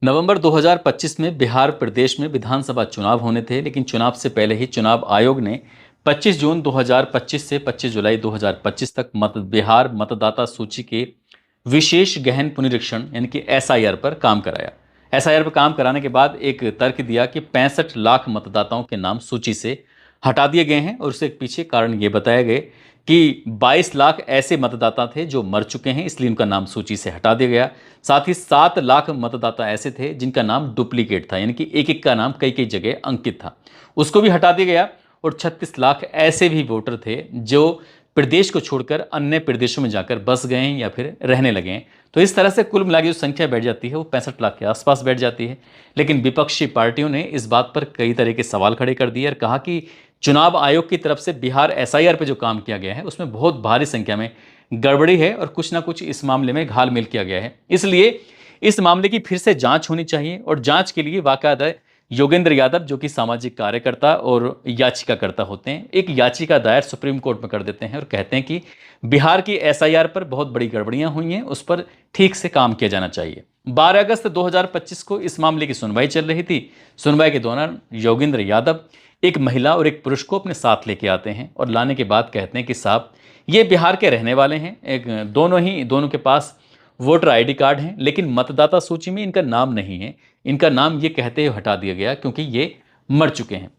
नवंबर 2025 में बिहार प्रदेश में विधानसभा चुनाव होने थे, लेकिन चुनाव से पहले ही चुनाव आयोग ने 25 जून 2025 से 25 जुलाई 2025 तक बिहार मतदाता सूची के विशेष गहन पुनरीक्षण यानी कि एसआईआर पर काम कराया। एसआईआर पर काम कराने के बाद एक तर्क दिया कि 65 लाख मतदाताओं के नाम सूची से हटा दिए गए हैं, और उसके पीछे कारण ये बताया गए कि 22 लाख ऐसे मतदाता थे जो मर चुके हैं, इसलिए उनका नाम सूची से हटा दिया गया। साथ ही 7 लाख मतदाता ऐसे थे जिनका नाम डुप्लीकेट था, यानी कि एक एक का नाम कई कई जगह अंकित था, उसको भी हटा दिया गया। और 36 लाख ऐसे भी वोटर थे जो प्रदेश को छोड़कर अन्य प्रदेशों में जाकर बस गए हैं या फिर रहने लगे हैं। तो इस तरह से कुल मिला के जो संख्या बैठ जाती है वो 65 लाख के आसपास बैठ जाती है। लेकिन विपक्षी पार्टियों ने इस बात पर कई तरह के सवाल खड़े कर दिए और कहा कि चुनाव आयोग की तरफ से बिहार एसआईआर पे जो काम किया गया है उसमें बहुत भारी संख्या में गड़बड़ी है और कुछ ना कुछ इस मामले में घालमेल किया गया है, इसलिए इस मामले की फिर से जांच होनी चाहिए। और जांच के लिए बाकायदा योगेंद्र यादव, जो कि सामाजिक कार्यकर्ता और याचिकाकर्ता होते हैं, एक याचिका दायर सुप्रीम कोर्ट में कर देते हैं और कहते हैं कि बिहार की एसआईआर पर बहुत बड़ी गड़बड़ियां हुई हैं, उस पर ठीक से काम किया जाना चाहिए। 12 अगस्त 2025 को इस मामले की सुनवाई चल रही थी। सुनवाई के दौरान योगेंद्र यादव एक महिला और एक पुरुष को अपने साथ लेके आते हैं और लाने के बाद कहते हैं कि साहब ये बिहार के रहने वाले हैं, एक दोनों के पास वोटर आईडी कार्ड हैं, लेकिन मतदाता सूची में इनका नाम नहीं है। इनका नाम ये कहते हुए हटा दिया गया क्योंकि ये मर चुके हैं।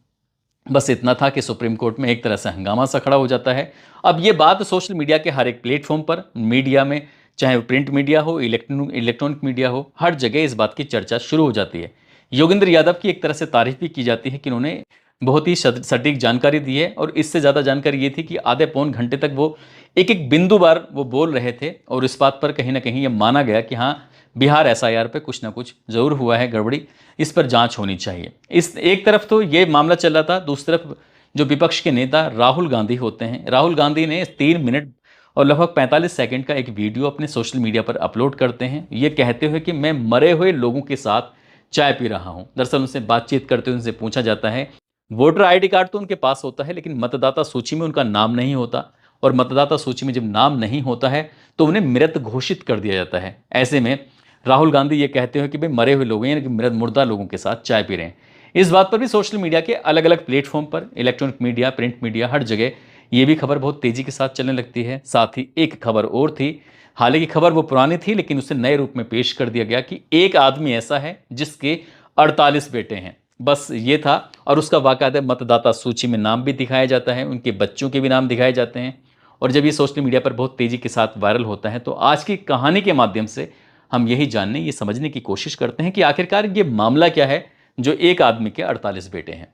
बस इतना था कि सुप्रीम कोर्ट में एक तरह से हंगामा सा खड़ा हो जाता है। अब ये बात सोशल मीडिया के हर एक प्लेटफॉर्म पर, मीडिया में, चाहे प्रिंट मीडिया हो, इलेक्ट्रॉनिक मीडिया हो, हर जगह इस बात की चर्चा शुरू हो जाती है। योगेंद्र यादव की एक तरह से तारीफ भी की जाती है कि उन्होंने बहुत ही सटीक जानकारी दी है, और इससे ज़्यादा जानकारी ये थी कि आधे पौन घंटे तक वो एक एक बिंदु बार वो बोल रहे थे, और इस बात पर कहीं ना कहीं ये माना गया कि हाँ, बिहार एसआईआर पे कुछ ना कुछ ज़रूर हुआ है गड़बड़ी, इस पर जांच होनी चाहिए। इस एक तरफ तो ये मामला चल रहा था, दूसरी तरफ जो विपक्ष के नेता राहुल गांधी होते हैं, राहुल गांधी ने 3 मिनट और लगभग 45 सेकंड का एक वीडियो अपने सोशल मीडिया पर अपलोड करते हैं, ये कहते हुए कि मैं मरे हुए लोगों के साथ चाय पी रहा हूँ। दरअसल उनसे बातचीत करते हुए उनसे पूछा जाता है, वोटर आईडी कार्ड तो उनके पास होता है, लेकिन मतदाता सूची में उनका नाम नहीं होता, और मतदाता सूची में जब नाम नहीं होता है तो उन्हें मृत घोषित कर दिया जाता है। ऐसे में राहुल गांधी ये कहते हैं कि भाई मरे हुए लोग हैं, यानी कि मृत मुर्दा लोगों के साथ चाय पी रहे हैं। इस बात पर भी सोशल मीडिया के अलग अलग प्लेटफॉर्म पर, इलेक्ट्रॉनिक मीडिया, प्रिंट मीडिया, हर जगह ये भी खबर बहुत तेजी के साथ चलने लगती है। साथ ही एक खबर और थी, हालांकि खबर वो पुरानी थी लेकिन उसे नए रूप में पेश कर दिया गया कि एक आदमी ऐसा है जिसके 48 बेटे हैं। बस ये था, और उसका बाकायदा मतदाता सूची में नाम भी दिखाया जाता है, उनके बच्चों के भी नाम दिखाए जाते हैं। और जब ये सोशल मीडिया पर बहुत तेज़ी के साथ वायरल होता है तो आज की कहानी के माध्यम से हम यही जानने, ये समझने की कोशिश करते हैं कि आखिरकार ये मामला क्या है जो एक आदमी के 48 बेटे हैं।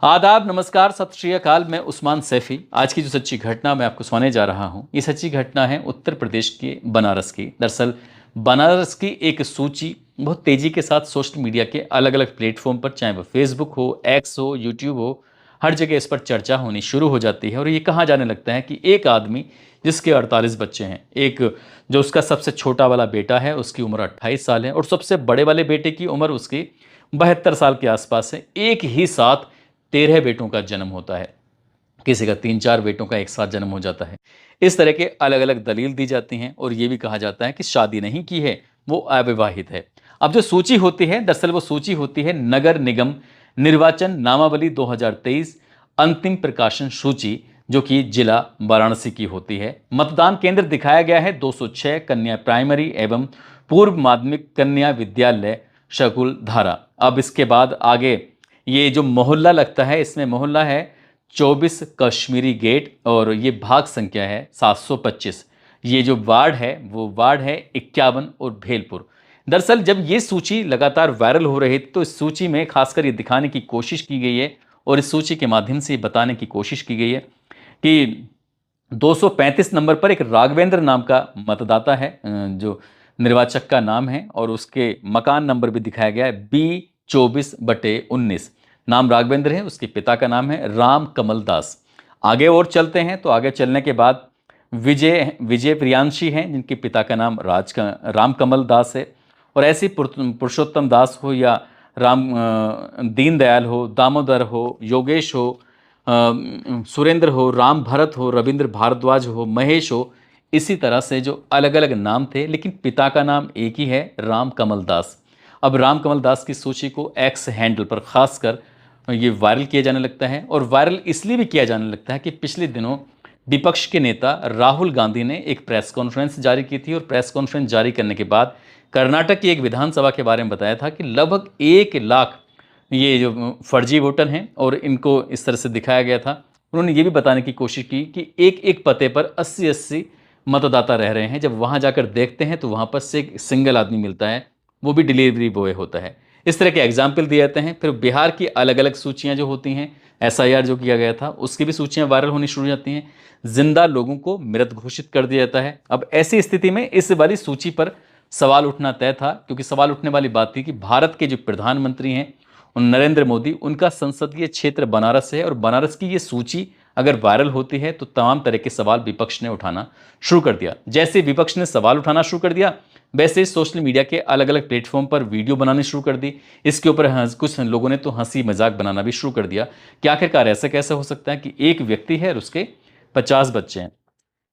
आदाब, नमस्कार, सत श्री अकाल। मैं उस्मान सैफी। आज की जो सच्ची घटना मैं आपको सुनाने जा रहा हूँ, ये सच्ची घटना है उत्तर प्रदेश के बनारस की। दरअसल बनारस की एक सूची बहुत तेज़ी के साथ सोशल मीडिया के अलग अलग प्लेटफॉर्म पर, चाहे वो फेसबुक हो, एक्स हो, यूट्यूब हो, हर जगह इस पर चर्चा होनी शुरू हो जाती है। और ये कहा जाने लगता है कि एक आदमी जिसके 48 बच्चे हैं, एक जो उसका सबसे छोटा वाला बेटा है उसकी उम्र 28 साल है, और सबसे बड़े वाले बेटे की उम्र उसकी 72 साल के आसपास है। एक ही साथ 13 बेटों का जन्म होता है, किसी का 3-4 बेटों का एक साथ जन्म हो जाता है। इस तरह के अलग अलग दलील दी जाती हैं, और ये भी कहा जाता है कि शादी नहीं की है, वो अविवाहित है। अब जो सूची होती है, दरअसल वो सूची होती है नगर निगम निर्वाचन नामावली 2023 अंतिम प्रकाशन सूची, जो कि जिला वाराणसी की होती है। मतदान केंद्र दिखाया गया है 206 कन्या प्राइमरी एवं पूर्व माध्यमिक कन्या विद्यालय शकुल धारा। अब इसके बाद आगे ये जो मोहल्ला लगता है, इसमें मोहल्ला है 24 कश्मीरी गेट, और ये भाग संख्या है 725। ये जो वार्ड है वो वार्ड है 51 और भेलपुर। दरअसल जब ये सूची लगातार वायरल हो रही थी तो इस सूची में खासकर ये दिखाने की कोशिश की गई है, और इस सूची के माध्यम से बताने की कोशिश की गई है कि 235 नंबर पर एक राघवेंद्र नाम का मतदाता है, जो निर्वाचक का नाम है, और उसके मकान नंबर भी दिखाया गया है B24/19। नाम राघवेंद्र है, उसके पिता का नाम है राम कमल दास। आगे और चलते हैं तो आगे चलने के बाद विजय प्रियांशी हैं, जिनके पिता का नाम राम कमल दास है। और ऐसे पुरुषोत्तम दास हो, या दीनदयाल हो, दामोदर हो, योगेश हो, सुरेंद्र हो, राम भरत हो, रविंद्र भारद्वाज हो, महेश हो, इसी तरह से जो अलग अलग नाम थे, लेकिन पिता का नाम एक ही है, राम कमल दास। अब रामकमल दास की सूची को एक्स हैंडल पर खासकर ये वायरल किया जाने लगता है, और वायरल इसलिए भी किया जाने लगता है कि पिछले दिनों विपक्ष के नेता राहुल गांधी ने एक प्रेस कॉन्फ्रेंस जारी की थी, और प्रेस कॉन्फ्रेंस जारी करने के बाद कर्नाटक की एक विधानसभा के बारे में बताया था कि लगभग 1 लाख ये जो फर्जी वोटर हैं और इनको इस तरह से दिखाया गया था। उन्होंने ये भी बताने की कोशिश की कि एक एक पते पर 80-80 मतदाता रह रहे हैं। जब वहाँ जाकर देखते हैं तो वहाँ पर से एक सिंगल आदमी मिलता है, वो भी डिलीवरी बॉय होता है। इस तरह के एग्जाम्पल दिए जाते हैं। फिर बिहार की अलग अलग सूचियाँ जो होती हैं, SIR जो किया गया था उसकी भी सूचियाँ वायरल होनी शुरू हो जाती हैं। जिंदा लोगों को मृत घोषित कर दिया जाता है। अब ऐसी स्थिति में इस वाली सूची पर सवाल उठना तय था, क्योंकि सवाल उठने वाली बात थी कि भारत के जो प्रधानमंत्री हैं नरेंद्र मोदी, उनका संसदीय क्षेत्र बनारस है, और बनारस की ये सूची अगर वायरल होती है तो तमाम तरह के सवाल विपक्ष ने उठाना शुरू कर दिया। जैसे विपक्ष ने सवाल उठाना शुरू कर दिया, वैसे सोशल मीडिया के अलग अलग प्लेटफॉर्म पर वीडियो बनानी शुरू कर दी। इसके ऊपर कुछ लोगों ने तो हंसी मजाक बनाना भी शुरू कर दिया कि आखिरकार ऐसा कैसे हो सकता है कि एक व्यक्ति है और उसके 50 बच्चे हैं।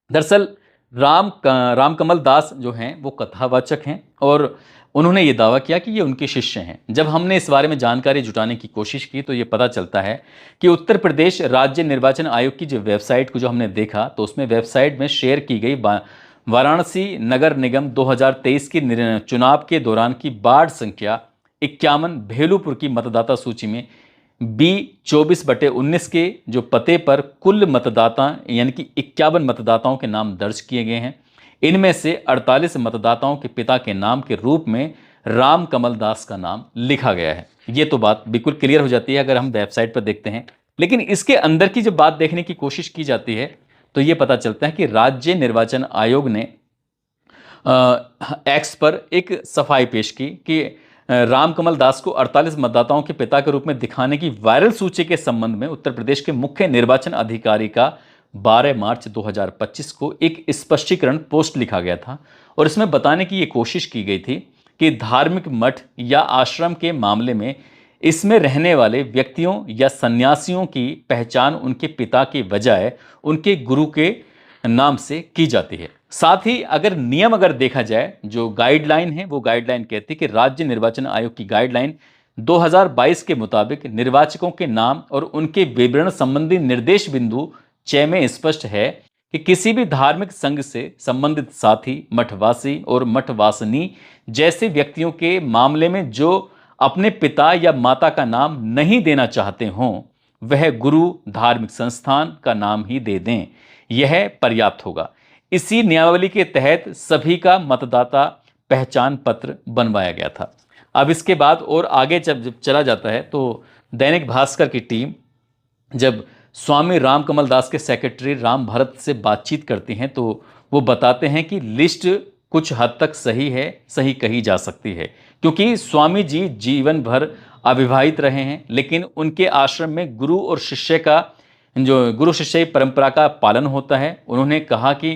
दरअसल रामकमल दास जो हैं वो कथावाचक हैं, और उन्होंने ये दावा किया कि ये उनके शिष्य हैं। जब हमने इस बारे में जानकारी जुटाने की कोशिश की तो ये पता चलता है कि उत्तर प्रदेश राज्य निर्वाचन आयोग की जो वेबसाइट को जो हमने देखा तो उसमें वेबसाइट में शेयर की गई वाराणसी नगर निगम 2023 की चुनाव के दौरान की वार्ड संख्या 51 भेलूपुर की मतदाता सूची में B24/19 के जो पते पर कुल मतदाता यानी कि 51 मतदाताओं के नाम दर्ज किए गए हैं। इनमें से 48 मतदाताओं के पिता के नाम के रूप में रामकमल दास का नाम लिखा गया है। ये तो बात बिल्कुल क्लियर हो जाती है अगर हम वेबसाइट पर देखते हैं। लेकिन इसके अंदर की जब बात देखने की कोशिश की जाती है तो ये पता चलता है कि राज्य निर्वाचन आयोग ने एक्स पर एक सफाई पेश की कि रामकमल दास को 48 मतदाताओं के पिता के रूप में दिखाने की वायरल सूची के संबंध में उत्तर प्रदेश के मुख्य निर्वाचन अधिकारी का 12 मार्च 2025 को एक स्पष्टीकरण पोस्ट लिखा गया था, और इसमें बताने की ये कोशिश की गई थी कि धार्मिक मठ या आश्रम के मामले में इसमें रहने वाले व्यक्तियों या सन्यासियों की पहचान उनके पिता के बजाय उनके गुरु के नाम से की जाती है। साथ ही अगर नियम अगर देखा जाए, जो गाइडलाइन है वो गाइडलाइन कहती है कि राज्य निर्वाचन आयोग की गाइडलाइन 2022 के मुताबिक निर्वाचकों के नाम और उनके विवरण संबंधी निर्देश बिंदु 6 में स्पष्ट है कि किसी भी धार्मिक संघ से संबंधित साथी, मठवासी और मठवासिनी जैसे व्यक्तियों के मामले में जो अपने पिता या माता का नाम नहीं देना चाहते हों, वह गुरु धार्मिक संस्थान का नाम ही दे दें, यह पर्याप्त होगा। इसी नियमावली के तहत सभी का मतदाता पहचान पत्र बनवाया गया था। अब इसके बाद और आगे जब चला जाता है तो दैनिक भास्कर की टीम जब स्वामी रामकमल दास के सेक्रेटरी राम भरत से बातचीत करती हैं तो वो बताते हैं कि लिस्ट कुछ हद तक सही कही जा सकती है, क्योंकि स्वामी जी जीवन भर अविवाहित रहे हैं, लेकिन उनके आश्रम में गुरु और शिष्य का जो गुरु शिष्य परंपरा का पालन होता है। उन्होंने कहा कि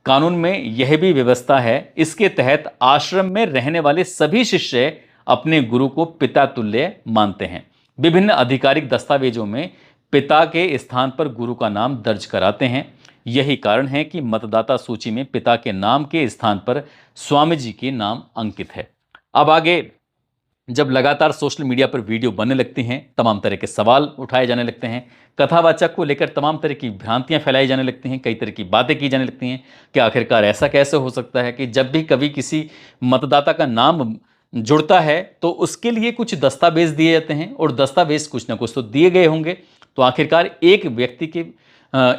कानून में यह भी व्यवस्था है, इसके तहत आश्रम में रहने वाले सभी शिष्य अपने गुरु को पिता तुल्य मानते हैं। विभिन्न आधिकारिक दस्तावेजों में पिता के स्थान पर गुरु का नाम दर्ज कराते हैं। यही कारण है कि मतदाता सूची में पिता के नाम के स्थान पर स्वामी जी के नाम अंकित है। अब आगे जब लगातार सोशल मीडिया पर वीडियो बनने लगती हैं, तमाम तरह के सवाल उठाए जाने लगते हैं, कथावाचक को लेकर तमाम तरह की भ्रांतियां फैलाई जाने लगती हैं, कई तरह की बातें की जाने लगती हैं कि आखिरकार ऐसा कैसे हो सकता है कि जब भी कभी किसी मतदाता का नाम जुड़ता है तो उसके लिए कुछ दस्तावेज दिए जाते हैं, और दस्तावेज कुछ ना कुछ तो दिए गए होंगे, तो आखिरकार एक व्यक्ति के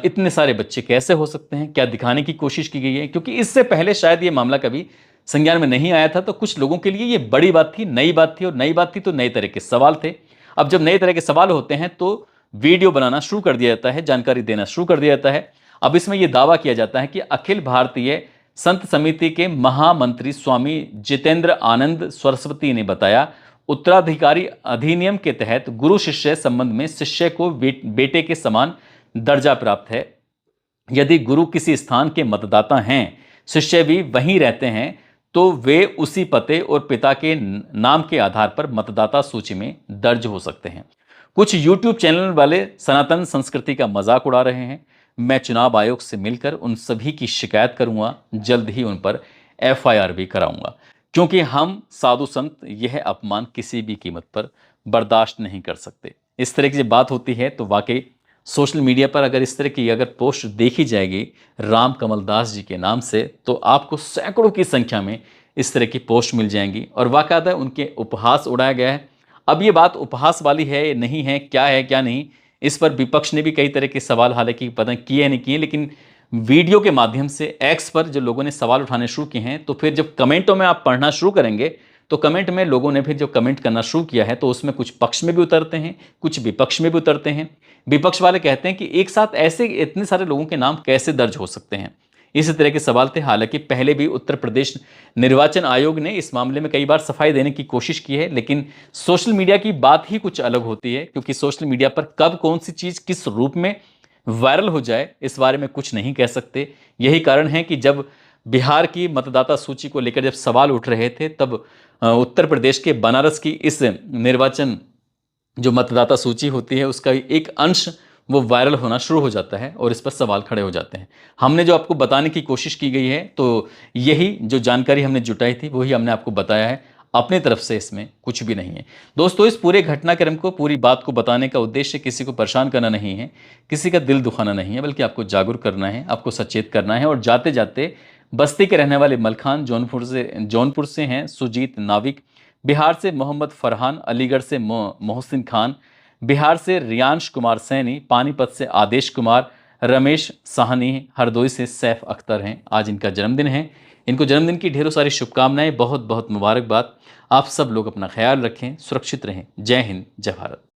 इतने सारे बच्चे कैसे हो सकते हैं, क्या दिखाने की कोशिश की गई है। क्योंकि इससे पहले शायद ये मामला कभी संज्ञान में नहीं आया था, तो कुछ लोगों के लिए ये बड़ी बात थी, नई बात थी, और नई बात थी तो नए तरह के सवाल थे। अब जब नए तरह के सवाल होते हैं तो वीडियो बनाना शुरू कर दिया जाता है, जानकारी देना शुरू कर दिया जाता है। अब इसमें यह दावा किया जाता है कि अखिल भारतीय संत समिति के महामंत्री स्वामी जितेंद्र आनंद सरस्वती ने बताया, उत्तराधिकारी अधिनियम के तहत गुरु शिष्य संबंध में शिष्य को बेटे के समान दर्जा प्राप्त है। यदि गुरु किसी स्थान के मतदाता हैं, शिष्य भी वहीं रहते हैं, तो वे उसी पते और पिता के नाम के आधार पर मतदाता सूची में दर्ज हो सकते हैं। कुछ YouTube चैनल वाले सनातन संस्कृति का मजाक उड़ा रहे हैं। मैं चुनाव आयोग से मिलकर उन सभी की शिकायत करूंगा, जल्द ही उन पर FIR भी कराऊंगा। क्योंकि हम साधु संत यह अपमान किसी भी कीमत पर बर्दाश्त नहीं कर सकते। इस तरह की जब बात होती है तो वाकई सोशल मीडिया पर अगर इस तरह की अगर पोस्ट देखी जाएगी राम कमल दास जी के नाम से, तो आपको सैकड़ों की संख्या में इस तरह की पोस्ट मिल जाएंगी और वाकायदा उनके उपहास उड़ाया गया है। अब ये बात उपहास वाली है नहीं है क्या नहीं, इस पर विपक्ष ने भी कई तरह के सवाल हालांकि पता किए नहीं किए, लेकिन वीडियो के माध्यम से एक्स पर जो लोगों ने सवाल उठाने शुरू किए हैं, तो फिर जब कमेंटों में आप पढ़ना शुरू करेंगे तो कमेंट में लोगों ने फिर जब कमेंट करना शुरू किया है तो उसमें कुछ पक्ष में भी उतरते हैं, कुछ विपक्ष में भी उतरते हैं। विपक्ष वाले कहते हैं कि एक साथ ऐसे इतने सारे लोगों के नाम कैसे दर्ज हो सकते हैं, इसी तरह के सवाल थे। हालांकि पहले भी उत्तर प्रदेश निर्वाचन आयोग ने इस मामले में कई बार सफाई देने की कोशिश की है, लेकिन सोशल मीडिया की बात ही कुछ अलग होती है, क्योंकि सोशल मीडिया पर कब कौन सी चीज किस रूप में वायरल हो जाए इस बारे में कुछ नहीं कह सकते। यही कारण है कि जब बिहार की मतदाता सूची को लेकर जब सवाल उठ रहे थे, तब उत्तर प्रदेश के बनारस की इस निर्वाचन जो मतदाता सूची होती है उसका एक अंश वो वायरल होना शुरू हो जाता है और इस पर सवाल खड़े हो जाते हैं। हमने जो आपको बताने की कोशिश की गई है, तो यही जो जानकारी हमने जुटाई थी वही हमने आपको बताया है, अपनी तरफ से इसमें कुछ भी नहीं है। दोस्तों, इस पूरे घटनाक्रम को, पूरी बात को बताने का उद्देश्य किसी को परेशान करना नहीं है, किसी का दिल दुखाना नहीं है, बल्कि आपको जागरूक करना है, आपको सचेत करना है। और जाते जाते बस्ती के रहने वाले मलखान जौनपुर से हैं सुजीत नाविक, बिहार से मोहम्मद फरहान, अलीगढ़ से मोहसिन खान, बिहार से रियांश कुमार सैनी, पानीपत से आदेश कुमार, रमेश साहनी, हरदोई से सैफ अख्तर हैं। आज इनका जन्मदिन है। इनको जन्मदिन की ढेरों सारी शुभकामनाएं, बहुत बहुत मुबारकबाद। आप सब लोग अपना ख्याल रखें, सुरक्षित रहें। जय हिंद, जय भारत।